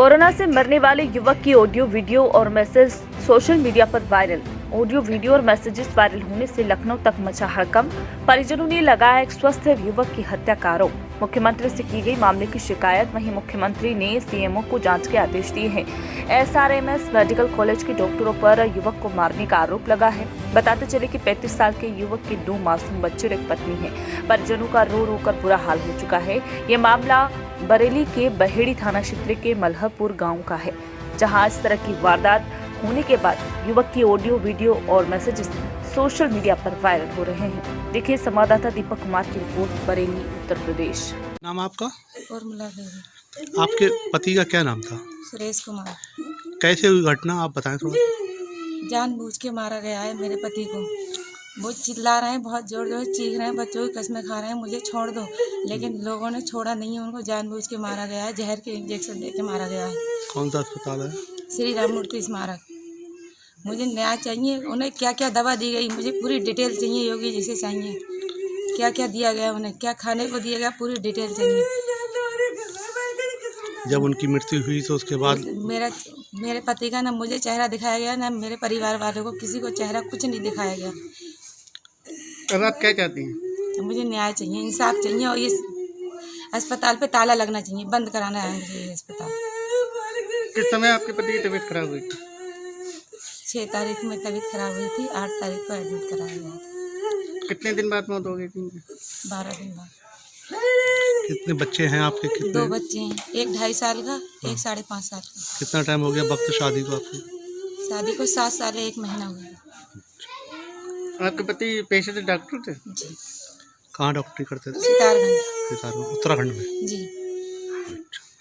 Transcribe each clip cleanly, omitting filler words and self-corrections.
Corona से मरने वाले युवक की ऑडियो वीडियो और मैसेज सोशल मीडिया पर वायरल। ऑडियो वीडियो और मैसेजेस वायरल होने से लखनऊ तक मचा हड़कंप। परिजनों ने लगाया एक स्वस्थ युवक की हत्या का आरोप। मुख्यमंत्री से की गई मामले की शिकायत। वहीं मुख्यमंत्री ने सीएमओ को जांच के आदेश दिए हैं। एसआरएमएस मेडिकल कॉलेज के डॉक्टरों पर युवक को मारने का आरोप लगा है। बताते चले कि 35 साल के युवक के 2 मासूम बच्चे और एक पत्नी है। परिजनों का रो रो कर बुरा हाल हो चुका है। ये मामला बरेली के बहेड़ी थाना क्षेत्र के मल्हरपुर गांव का है, जहां इस तरह की वारदात होने के बाद युवक की ऑडियो वीडियो और मैसेजेस सोशल मीडिया पर वायरल हो रहे हैं। देखिए संवाददाता दीपक कुमार की रिपोर्ट, बरेली उत्तर प्रदेश। नाम आपका? उर्मिला देवी। आपके पति का क्या नाम था? सुरेश कुमार। कैसे हुई घटना आप बताएं थोड़ा। जानबूझ के मारा गया है मेरे पति को। वो चिल्ला रहे हैं, बहुत जोर जोर से चीख रहे हैं, बच्चों की कसमें खा रहे हैं, मुझे छोड़ दो, लेकिन लोगों ने छोड़ा नहीं है। उनको जानबूझ के मारा गया है, जहर के इंजेक्शन दे के मारा गया है। कौन सा अस्पताल है? श्री राम मूर्ति स्मारक। मुझे न्याय चाहिए। उन्हें क्या क्या दवा दी गई, मुझे पूरी डिटेल चाहिए। योगी जी से चाहिए क्या क्या दिया गया, उन्हें क्या खाने को दिया गया, पूरी डिटेल चाहिए। जब उनकी मृत्यु हुई तो उसके बाद मेरे पति का ना मुझे चेहरा दिखाया गया, ना मेरे परिवार वालों को किसी को चेहरा कुछ नहीं दिखाया गया। अब आप क्या चाहती हैं? तो मुझे न्याय चाहिए, इंसाफ चाहिए, और इस अस्पताल पे ताला लगना चाहिए, बंद कराना है मुझे ये अस्पताल। किस समय आपके पति की तबीयत खराब हुई? 6 तारीख में तबीयत खराब हुई थी, 8 तारीख को एडमिट कराया गया था। कितने दिन बाद मौत हो गई थी? 12 दिन बाद। कितने बच्चे हैं आपके? कितने? 2 बच्चे हैं, एक 2.5 साल का, एक 5.5 साल का। कितना टाइम हो गया वक्त शादी को आपकी? शादी को 7 साल 1 महीना हुआ। आपके पति पेशे से डॉक्टर थे? जी। कहाँ डॉक्टरी करते थे? सितारगंज। उत्तराखंड में। जी।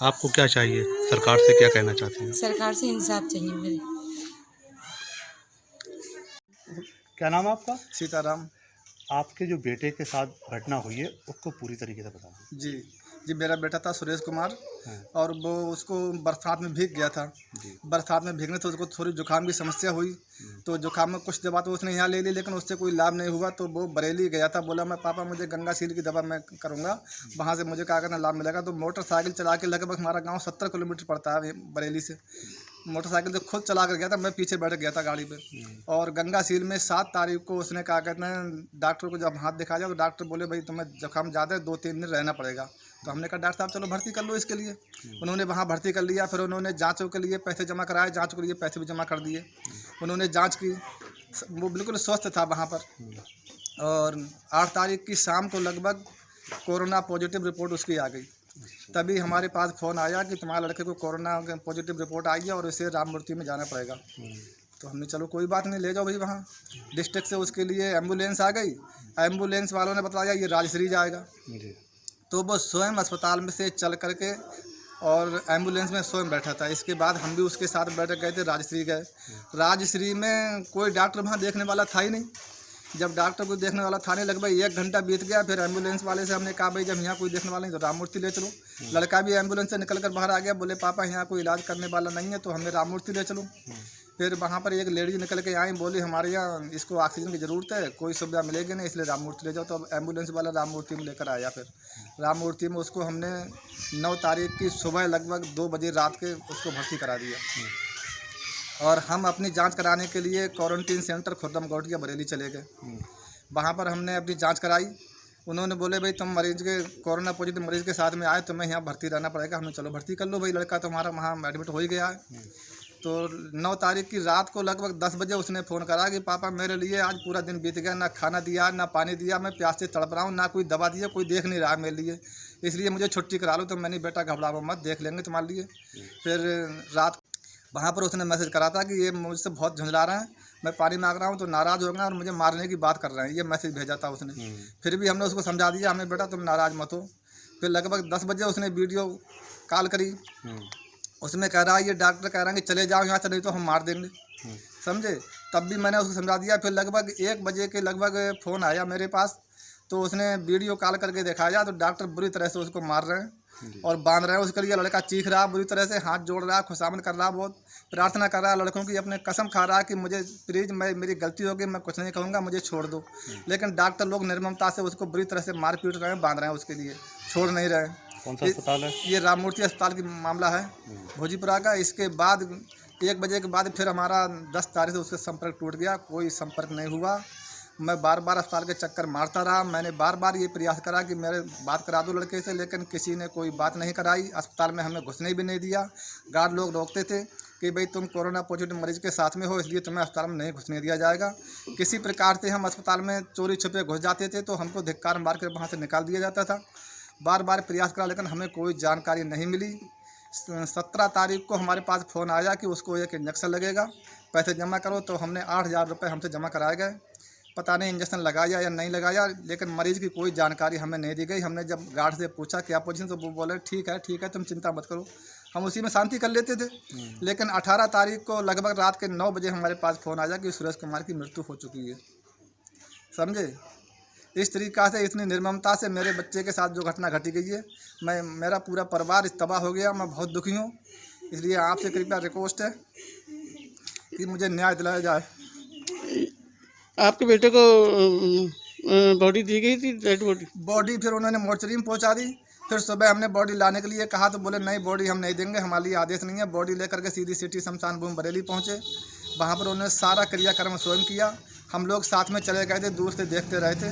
आपको क्या चाहिए? सरकार से क्या कहना चाहती हैं? सरकार से इंसाफ चाहिए मेरे। क्या नाम है आपका? सीताराम। आपके जो बेटे के साथ घटना हुई है उसको पूरी तरीके से बताओ। जी जी, मेरा बेटा था सुरेश कुमार, और वो उसको बरसात में भीग गया था। बरसात में भीगने से उसको थोड़ी जुकाम की समस्या हुई, तो जुकाम में कुछ दवा तो उसने यहाँ ले ली, लेकिन उससे कोई लाभ नहीं हुआ। तो वो बरेली गया था, बोला मैं पापा मुझे गंगा सील की दवा मैं करूँगा, वहाँ से मुझे क्या करना लाभ मिलेगा। तो मोटरसाइकिल चला के, लगभग हमारा गाँव 70 किलोमीटर पड़ता है बरेली से, मोटरसाइकिल से खुद चला कर गया था, मैं पीछे बैठ गया था गाड़ी पे। और गंगा सील में 7 तारीख को उसने क्या कहते हैं डॉक्टर को जब हाथ दिखाया, तो डॉक्टर बोले भाई तुम्हें जुकाम ज़्यादा है, 2-3 दिन रहना पड़ेगा। तो हमने कहा डॉक्टर साहब चलो भर्ती कर लो इसके लिए। उन्होंने वहाँ भर्ती कर लिया। फिर उन्होंने जाँचों के लिए पैसे जमा कराए, जाँच के लिए पैसे भी जमा कर दिए। उन्होंने जाँच की, वो बिल्कुल स्वस्थ था वहाँ पर। और 8 तारीख की शाम को लगभग कोरोना पॉजिटिव रिपोर्ट उसकी आ गई। तभी हमारे पास फ़ोन आया कि तुम्हारे लड़के को कोरोना पॉजिटिव रिपोर्ट आई है और इसे राम मूर्ति में जाना पड़ेगा। तो हमने चलो कोई बात नहीं, ले जाओ भाई। वहाँ डिस्ट्रिक्ट से उसके लिए एम्बुलेंस आ गई। एम्बुलेंस वालों ने बताया ये राजश्री जाएगा। तो वो स्वयं अस्पताल में से चल करके और एम्बुलेंस में स्वयं बैठा था। इसके बाद हम भी उसके साथ बैठ गए थे, राजश्री गए। राजश्री में कोई डॉक्टर वहाँ देखने वाला था ही नहीं। जब डॉक्टर को देखने वाला था नहीं, लगभग 1 घंटा बीत गया। फिर एम्बुलेंस वाले से हमने कहा भाई जब यहाँ कोई देखने वाला नहीं तो राम मूर्ति ले चलो। लड़का भी एम्बुलेंस से निकल कर बाहर आ गया, बोले पापा यहाँ कोई इलाज करने वाला नहीं है, तो हमें राम मूर्ति ले चलो। फिर वहाँ पर एक लेडी निकल के आई, बोली हमारे यहाँ इसको ऑक्सीजन की ज़रूरत है, कोई सुविधा मिलेगी नहीं, इसलिए राम मूर्ति ले जाओ। तो अब एम्बुलेंस वाला राम मूर्ति में लेकर आया। फिर राम मूर्ति में उसको हमने 9 तारीख की सुबह लगभग 2 बजे रात के उसको भर्ती करा दिया। और हम अपनी जांच कराने के लिए क्वारंटीन सेंटर खुर्रम गौटिया बरेली चले गए। वहाँ पर हमने अपनी जांच कराई। उन्होंने बोले भाई तुम मरीज के कोरोना पॉजिटिव मरीज के साथ में आए, तुम्हें यहाँ भर्ती रहना पड़ेगा। हमने चलो भर्ती कर लो भाई, लड़का तुम्हारा वहाँ एडमिट हो ही गया है। तो 9 तारीख की रात को लगभग 10 बजे उसने फ़ोन करा कि पापा मेरे लिए आज पूरा दिन बीत गया, ना खाना दिया ना पानी दिया, मैं प्यास से तड़प रहा हूँ, ना कोई दवा दिया, कोई देख नहीं रहा मेरे लिए, इसलिए मुझे छुट्टी करा लो। तो मैंने बेटा घबराओ मत, देख लेंगे तुम्हारे लिए। फिर रात वहाँ पर उसने मैसेज करा था कि ये मुझसे बहुत झुंझला रहे हैं, मैं पानी मांग रहा हूँ तो नाराज़ हो गए और मुझे मारने की बात कर रहे हैं, ये मैसेज भेजा था उसने। फिर भी हमने उसको समझा दिया, हमें बेटा तुम नाराज़ मत हो। फिर लगभग 10 बजे उसने वीडियो कॉल करी। उसमें कह रहा है ये डॉक्टर कह रहा है कि चले जाओ यहाँ से, नहीं तो हम मार देंगे, समझे। तब भी मैंने उसको समझा दिया। फिर लगभग 1 बजे के लगभग फ़ोन आया मेरे पास, तो उसने वीडियो कॉल करके दिखाया तो डॉक्टर बुरी तरह से उसको मार रहे हैं और बांध रहे हैं उसके लिए। लड़का चीख रहा बुरी तरह से, हाथ जोड़ रहा है, खुशामद कर रहा, बहुत प्रार्थना कर रहा है लड़कों की, अपने कसम खा रहा है कि मुझे प्लीज़ मेरी गलती होगी, मैं कुछ नहीं कहूँगा, मुझे छोड़ दो। लेकिन डॉक्टर लोग निर्ममता से उसको बुरी तरह से मार पीट रहे हैं, बांध रहे हैं उसके लिए, छोड़ नहीं रहे हैं। कौन सा अस्पताल है? ये राम मूर्ति अस्पताल की मामला है भोजीपुरा का। इसके बाद 1 बजे के बाद फिर हमारा 10 तारीख से उससे संपर्क टूट गया, कोई संपर्क नहीं हुआ। मैं बार बार अस्पताल के चक्कर मारता रहा। मैंने बार बार ये प्रयास करा कि मेरे बात करा दो लड़के से, लेकिन किसी ने कोई बात नहीं कराई। अस्पताल में हमें घुसने भी नहीं दिया। गार्ड लोग रोकते थे कि भाई तुम कोरोना पॉजिटिव मरीज के साथ में हो, इसलिए तुम्हें अस्पताल में नहीं घुसने दिया जाएगा। किसी प्रकार से हम अस्पताल में चोरी छुपे घुस जाते थे तो हमको धिक्कार मार कर वहाँ से निकाल दिया जाता था। बार बार प्रयास करा लेकिन हमें कोई जानकारी नहीं मिली। 17 तारीख को हमारे पास फ़ोन आया कि उसको एक इंजेक्शन लगेगा, पैसे जमा करो। तो हमने 8,000 रुपये हमसे जमा कराए गए। पता नहीं इंजेक्शन लगाया या नहीं लगाया, लेकिन मरीज़ की कोई जानकारी हमें नहीं दी गई। हमने जब गार्ड से पूछा क्या पोजीशन, तो वो बोले ठीक है तुम चिंता मत करो। हम उसी में शांति कर लेते थे। लेकिन 18 तारीख को लगभग रात के 9 बजे हमारे पास फ़ोन आया कि सुरेश कुमार की मृत्यु हो चुकी है। समझे? इस तरीक़ा से, इतनी निर्ममता से मेरे बच्चे के साथ जो घटना घटी गई है, मेरा पूरा परिवार तबाह हो गया। मैं बहुत दुखी हूँ। इसलिए आपसे कृपया रिक्वेस्ट है कि मुझे न्याय दिलाया जाए। आपके बेटे को बॉडी दी गई थी, डेड बॉडी फिर उन्होंने मोर्चरी में पहुंचा दी। फिर सुबह हमने बॉडी लाने के लिए कहा तो बोले नहीं, बॉडी हम नहीं देंगे, हमारे लिए आदेश नहीं है। बॉडी लेकर के सीधी सिटी शमशान भूमि बरेली पहुंचे। वहां पर उन्होंने सारा क्रियाक्रम स्वयं किया। हम लोग साथ में चले गए थे, दूर से देखते रहे थे।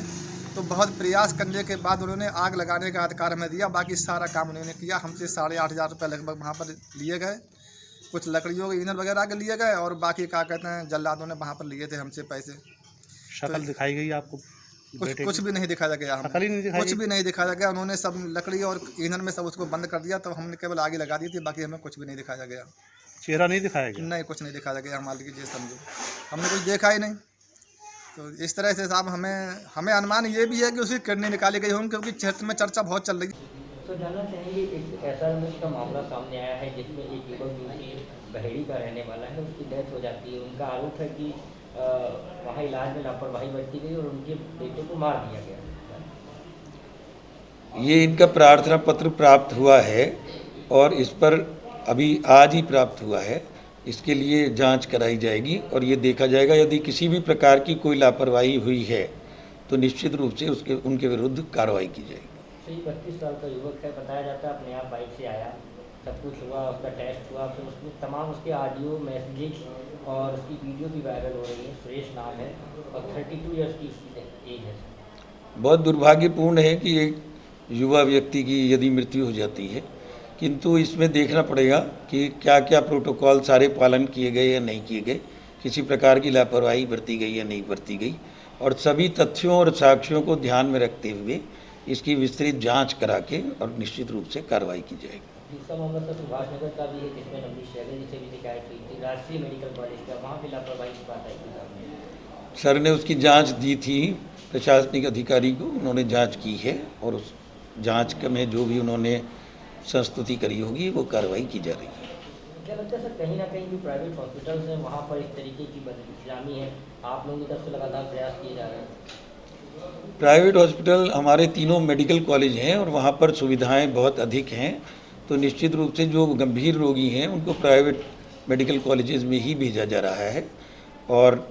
तो बहुत प्रयास करने के बाद उन्होंने आग लगाने का अधिकार हमें दिया। बाकी सारा काम उन्होंने किया। हमसे 8,500 रुपये लगभग वहाँ पर लिए गए। कुछ लकड़ियों के ईंधन वगैरह के लिए गए और बाकी क्या कहते हैं जल्लादों ने वहाँ पर लिए थे हमसे पैसे। शक्ल दिखाई गई आपको? कुछ भी नहीं दिखाया गया, शक्ल ही नहीं दिखाई कुछ भी नहीं दिखाया गया। उन्होंने सब लकड़ी और ईंधन में सब उसको बंद कर दिया। तो हमने केवल आगे लगा दी थी, बाकी हमें कुछ भी नहीं दिखाया गया। चेहरा नहीं दिखाया गया? नहीं, कुछ नहीं दिखाया गया। हमारे लिए समझो हमने कुछ देखा ही नहीं। तो इस तरह से साहब हमें अनुमान ये भी है कि उसकी किडनी निकाली गई होंगी, क्योंकि क्षेत्र में चर्चा बहुत चल रही है। तो जानना चाहेंगे, एक ऐसा का मामला सामने आया है जिसमें एक युवक जो कि बहेड़ी का रहने वाला है, उसकी डेथ हो जाती है। उनका आरोप है कि वहाँ इलाज में लापरवाही बरती गई और उनके बेटे को मार दिया गया। ये इनका प्रार्थना पत्र प्राप्त हुआ है और इस पर अभी आज ही प्राप्त हुआ है। इसके लिए जांच कराई जाएगी और ये देखा जाएगा यदि किसी भी प्रकार की कोई लापरवाही हुई है तो निश्चित रूप से उनके विरुद्ध कार्रवाई की जाएगी। 32 साल का युवक है, बताया जाता है अपने आप बाइक से आया, सब कुछ हुआ, उसका टेस्ट हुआ, फिर उसमें तमाम उसके ऑडियो मैसेजेज और उसकी वीडियो भी वायरल हो रही है। सुरेश नाम है और 32 ईयर्स की एज है। बहुत दुर्भाग्यपूर्ण है कि एक युवा व्यक्ति की यदि मृत्यु हो जाती है, किंतु इसमें देखना पड़ेगा कि क्या क्या प्रोटोकॉल सारे पालन किए गए या नहीं किए गए, किसी प्रकार की लापरवाही बरती गई या नहीं बरती गई, और सभी तथ्यों और साक्ष्यों को ध्यान में रखते हुए इसकी विस्तृत जांच करा के और निश्चित रूप से कार्रवाई की जाएगी। दूसरा मामला तो सुभाष नगर का भी है, जिसमें नवनीत शैले जिसे भी शिकायत हुई थी, राजकीय मेडिकल कॉलेज का, वहाँ भी लापरवाही की बात आई थी। सर ने उसकी जांच दी थी प्रशासनिक अधिकारी को, उन्होंने जांच की है और उस जांच में जो भी उन्होंने संस्तुति करी होगी वो कार्रवाई की जा रही है। क्या लगता है सर, कहीं ना कहीं जो प्राइवेट हॉस्पिटल्स हैं वहाँ पर इस तरीके की बदइल्ज़ामी है, आप लोगों की तरफ से लगातार प्रयास किए जा रहे हैं? प्राइवेट हॉस्पिटल हमारे तीनों मेडिकल कॉलेज हैं और वहाँ पर सुविधाएं बहुत अधिक हैं, तो निश्चित रूप से जो गंभीर रोगी हैं उनको प्राइवेट मेडिकल कॉलेजेस में ही भेजा जा रहा है और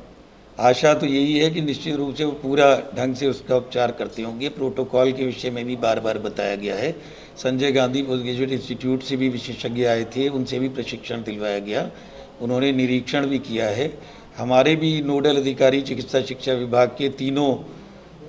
आशा तो यही है कि निश्चित रूप से वो पूरा ढंग से उसका उपचार करते होंगे। प्रोटोकॉल के विषय में भी बार बार बताया गया है। Sanjay Gandhi post graduate institute से भी विशेषज्ञ आए थे, उनसे भी प्रशिक्षण दिलवाया गया, उन्होंने निरीक्षण भी किया है। हमारे भी नोडल अधिकारी चिकित्सा शिक्षा विभाग के तीनों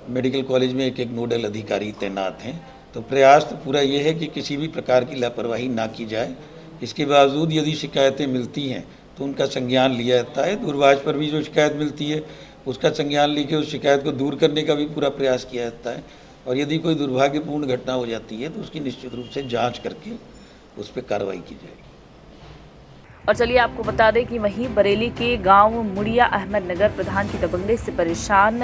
मेडिकल कॉलेज में एक एक नोडल अधिकारी तैनात हैं। तो प्रयास तो पूरा ये है कि किसी भी प्रकार की लापरवाही ना की जाए। इसके बावजूद यदि शिकायतें मिलती हैं तो उनका संज्ञान लिया जाता है। दूरभाष पर भी जो शिकायत मिलती है उसका संज्ञान लेके उस शिकायत को दूर करने का भी पूरा प्रयास किया जाता है और यदि कोई दुर्भाग्यपूर्ण घटना हो जाती है तो उसकी निश्चित रूप से जांच करके उस पर कार्रवाई की जाएगी। और चलिए आपको बता दें कि वहीं बरेली के गांव मुड़िया अहमद नगर प्रधान की दबंगई से परेशान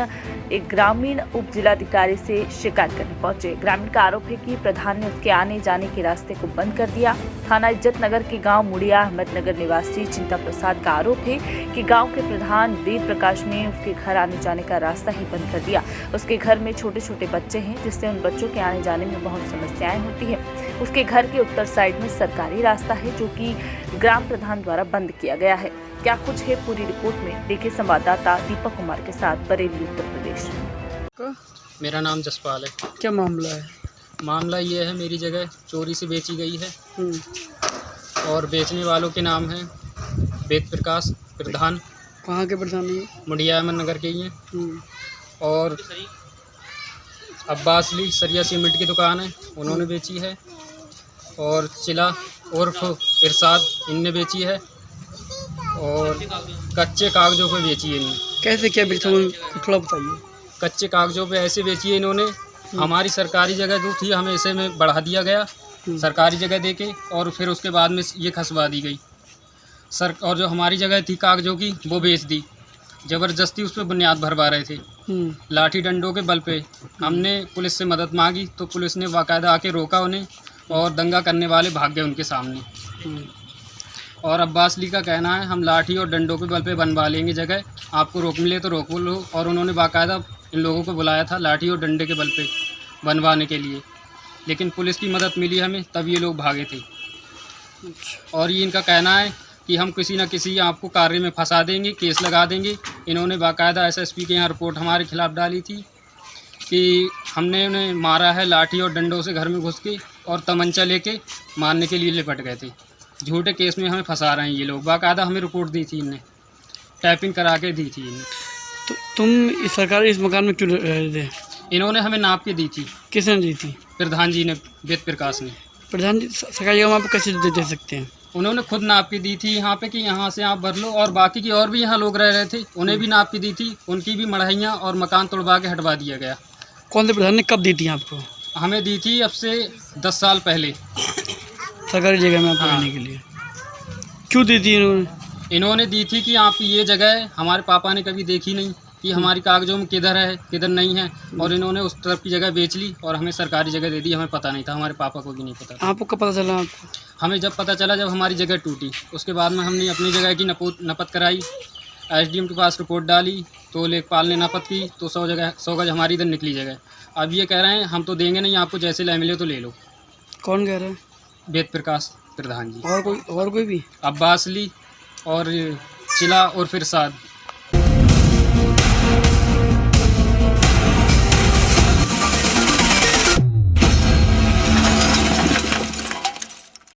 एक ग्रामीण उप जिलाधिकारी से शिकायत करने पहुंचे। ग्रामीण का आरोप है कि प्रधान ने उसके आने जाने के रास्ते को बंद कर दिया। थाना इज्जत नगर के गांव मुड़िया अहमद नगर निवासी चिंता प्रसाद का आरोप है कि गांव के प्रधान वेद प्रकाश ने उसके घर आने जाने का रास्ता ही बंद कर दिया। उसके घर में छोटे छोटे बच्चे हैं, जिससे उन बच्चों के आने जाने में बहुत समस्याएं होती है। उसके घर के उत्तर साइड में सरकारी रास्ता है जो कि ग्राम प्रधान द्वारा बंद किया गया है। क्या कुछ है पूरी रिपोर्ट में, देखिए संवाददाता दीपक कुमार के साथ, बरेली उत्तर प्रदेश। मेरा नाम जसपाल है। क्या मामला है? मामला ये है, मेरी जगह चोरी से बेची गई है हम्म। और बेचने वालों के नाम है वेद प्रकाश प्रधान, कहाँ के प्रधान है? मुंडिया अहमद नगर के ही हैं। हम्म। और अब्बास अली सरिया सीमेंट की दुकान है, उन्होंने बेची है। और चिला उर्फ इरशाद, इनने बेची है। और कच्चे कागज़ों पे बेची है इन्होंने। कैसे क्या बेचा थोड़ा बताइए। कच्चे कागज़ों पे ऐसे बेची है इन्होंने, हमारी सरकारी जगह जो थी हमें ऐसे में बढ़ा दिया गया सरकारी जगह देके, और फिर उसके बाद में ये खसवा दी गई सर। और जो हमारी जगह थी कागज़ों की वो बेच दी, ज़बरदस्ती उस पर बुनियाद भरवा रहे थे। लाठी डंडों के बल पे हमने पुलिस से मदद मांगी तो पुलिस ने बाकायदा आके रोका उन्हें, और दंगा करने वाले भाग गए उनके सामने। और अब्बास अली का कहना है हम लाठी और डंडों के बल पे बनवा लेंगे जगह, आपको रोक मिले तो रोक लो। और उन्होंने बाकायदा इन लोगों को बुलाया था लाठी और डंडे के बल पे बनवाने के लिए, लेकिन पुलिस की मदद मिली हमें, तब ये लोग भागे थे। और ये इनका कहना है कि हम किसी न किसी आपको कार्य में फंसा देंगे, केस लगा देंगे। इन्होंने बाकायदा एसएसपी के यहाँ रिपोर्ट हमारे खिलाफ़ डाली थी कि हमने उन्हें मारा है लाठी और डंडों से, घर में घुस के और तमंचा लेके मारने के लिए लिपट गए थे। झूठे केस में हमें फंसा रहे हैं ये लोग। बाकायदा हमें रिपोर्ट दी थी, इनने टाइपिंग करा के दी थी इन्हें। तो तुम इस सरकार इस मकान में क्यों रह रहे थे? इन्होंने हमें नाप के दी थी। किसने दी थी? प्रधान जी ने, वेद प्रकाश ने। प्रधान जी सरकारी जगह आप कैसे दे सकते हैं? उन्होंने खुद नाप के दी थी यहाँ पे कि यहाँ से आप भर लो, और बाकी की और भी यहाँ लोग रह रहे थे उन्हें भी नाप के दी थी, उनकी भी मढ़ाइयाँ और मकान तोड़वा के हटवा दिया गया। कौन से प्रधान ने कब दी थी आपको? हमें दी थी अब से 10 साल पहले, सरकारी जगह में आप रहने के लिए। क्यों दी थी इन्होंने? इन्होंने दी थी कि आपकी ये जगह हमारे पापा ने कभी देखी नहीं कि हमारी कागज़ों में किधर है किधर नहीं है, और इन्होंने उस तरफ की जगह बेच ली और हमें सरकारी जगह दे दी। हमें पता नहीं था, हमारे पापा को भी नहीं पता था। आपको कब पता चला? आपको हमें जब पता चला, जब हमारी जगह टूटी, उसके बाद में हमने अपनी जगह की नपत कराई, एसडीएम के पास रिपोर्ट डाली, तो लेखपाल ने नपत की तो 100 गज हमारी इधर निकली जगह। अब ये कह रहे हैं हम तो देंगे नहीं आपको, जैसे ले मिले तो ले लो। कौन कह रहा है? वेद प्रकाश प्रधान जी। और कोई भी? अब्बास अली और चिला और फिरसाद।